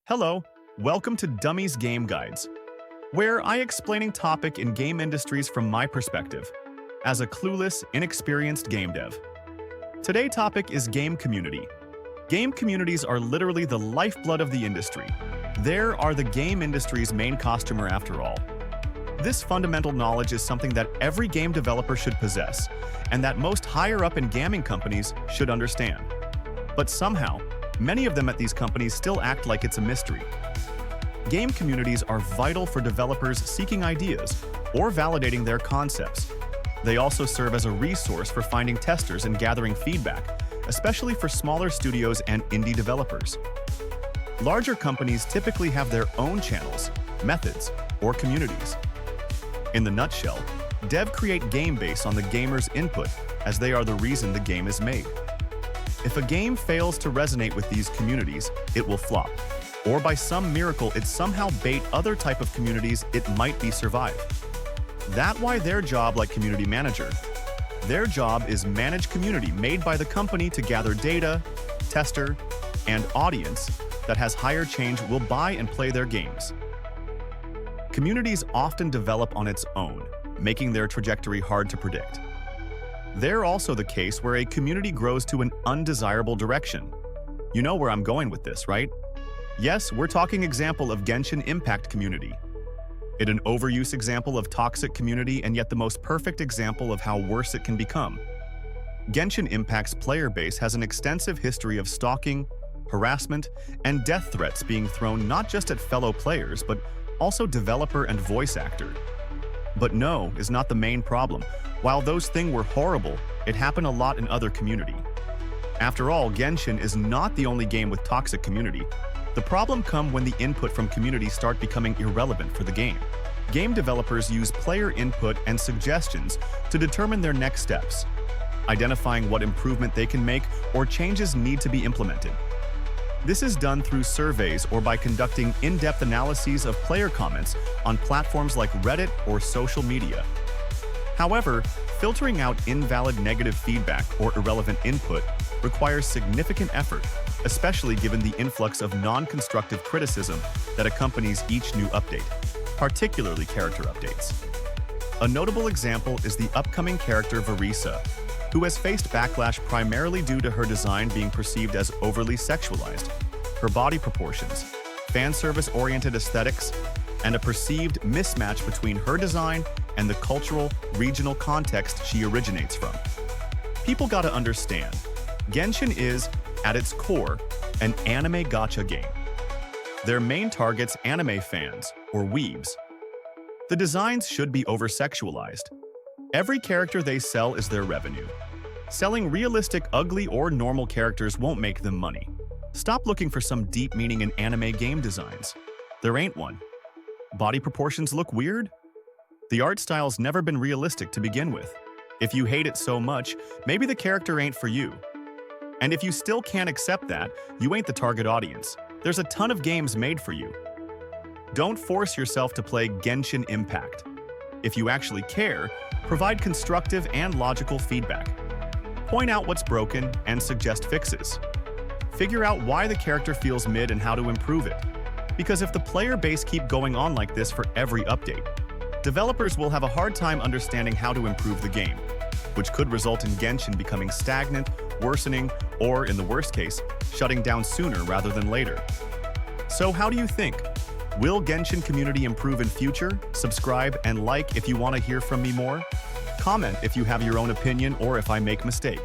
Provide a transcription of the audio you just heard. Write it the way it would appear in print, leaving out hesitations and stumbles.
Hello, welcome to Dummies Game Guides, where I explaining topic in game industries from my perspective, as a clueless, inexperienced game dev. Today topic is game community. Game communities are literally the lifeblood of the industry. There are the game industry's main customer after all. This fundamental knowledge is something that every game developer should possess, and that most higher up in gaming companies should understand. But somehow, many of them at these companies still act like it's a mystery. Game communities are vital for developers seeking ideas or validating their concepts. They also serve as a resource for finding testers and gathering feedback, especially for smaller studios and indie developers. Larger companies typically have their own channels, methods, or communities. In the nutshell, dev create game based on the gamer's input, as they are the reason the game is made. If a game fails to resonate with these communities, it will flop. Or by some miracle, it somehow bait other type of communities it might be survive. That's why their job like community manager. Their job is manage community made by the company to gather data, tester, and audience that has higher change will buy and play their games. Communities often develop on its own, making their trajectory hard to predict. They're also the case where a community grows to an undesirable direction. You know where I'm going with this, right? Yes, we're talking example of Genshin Impact community. It an overuse example of toxic community and yet the most perfect example of how worse it can become. Genshin Impact's player base has an extensive history of stalking, harassment, and death threats being thrown not just at fellow players, but also developer and voice actor. But no is not the main problem. While those things were horrible, it happened a lot in other community. After all, Genshin is not the only game with toxic community. The problem comes when the input from community start becoming irrelevant for the game. Game developers use player input and suggestions to determine their next steps, identifying what improvement they can make or changes need to be implemented. This is done through surveys or by conducting in-depth analyses of player comments on platforms like Reddit or social media. However, filtering out invalid negative feedback or irrelevant input requires significant effort, especially given the influx of non-constructive criticism that accompanies each new update, particularly character updates. A notable example is the upcoming character Verisa, who has faced backlash primarily due to her design being perceived as overly sexualized, her body proportions, fan service-oriented aesthetics, and a perceived mismatch between her design and the cultural, regional context she originates from. People gotta understand, Genshin is, at its core, an anime gacha game. Their main target's anime fans, or weebs. The designs should be over-sexualized. Every character they sell is their revenue. Selling realistic, ugly, or normal characters won't make them money. Stop looking for some deep meaning in anime game designs. There ain't one. Body proportions look weird? The art style's never been realistic to begin with. If you hate it so much, maybe the character ain't for you. And if you still can't accept that, you ain't the target audience. There's a ton of games made for you. Don't force yourself to play Genshin Impact. If you actually care, provide constructive and logical feedback. Point out what's broken and suggest fixes. Figure out why the character feels mid and how to improve it. Because if the player base keep going on like this for every update, developers will have a hard time understanding how to improve the game, which could result in Genshin becoming stagnant, worsening, or, in the worst case, shutting down sooner rather than later. So how do you think? Will Genshin community improve in future? Subscribe and like if you want to hear from me more. Comment if you have your own opinion or if I make mistake.